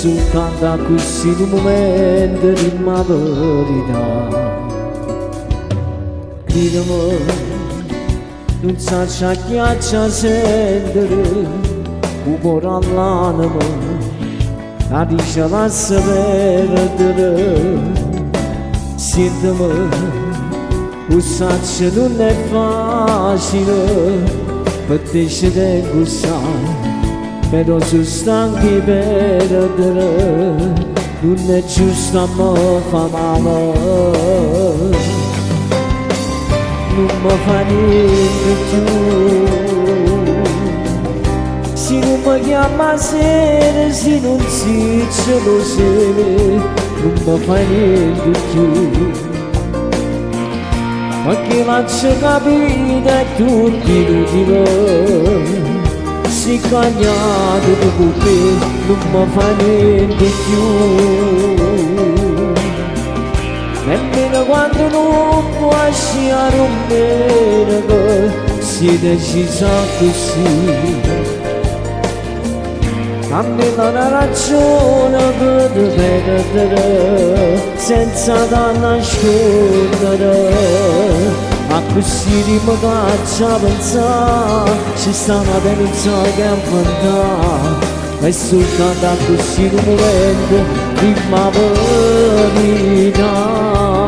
soltanto così in un momento di maturità. Gridami, non sa ciò che c'è sentire, umore all'anima, la dice lascia perdere. Sentimi, lo saccio non è facile, per te ci tengo sai. Però sono stanchi per perdere, non è giusto a me fa male, non mi fa niente più. Se non mi chiama sera, se non si ce lo sera, non mi fa niente più. Perché faccio capire tutti i si cagnato dopo te, non mi fa niente più. Nemmeno quando non può lasciare un bene, si è decisa così. Cammina la ragione per perdere, senza da nascondere. Ma così di me faccia pensare, ci sta una tenuta che affrontare. E soltanto così in un momento di maturità.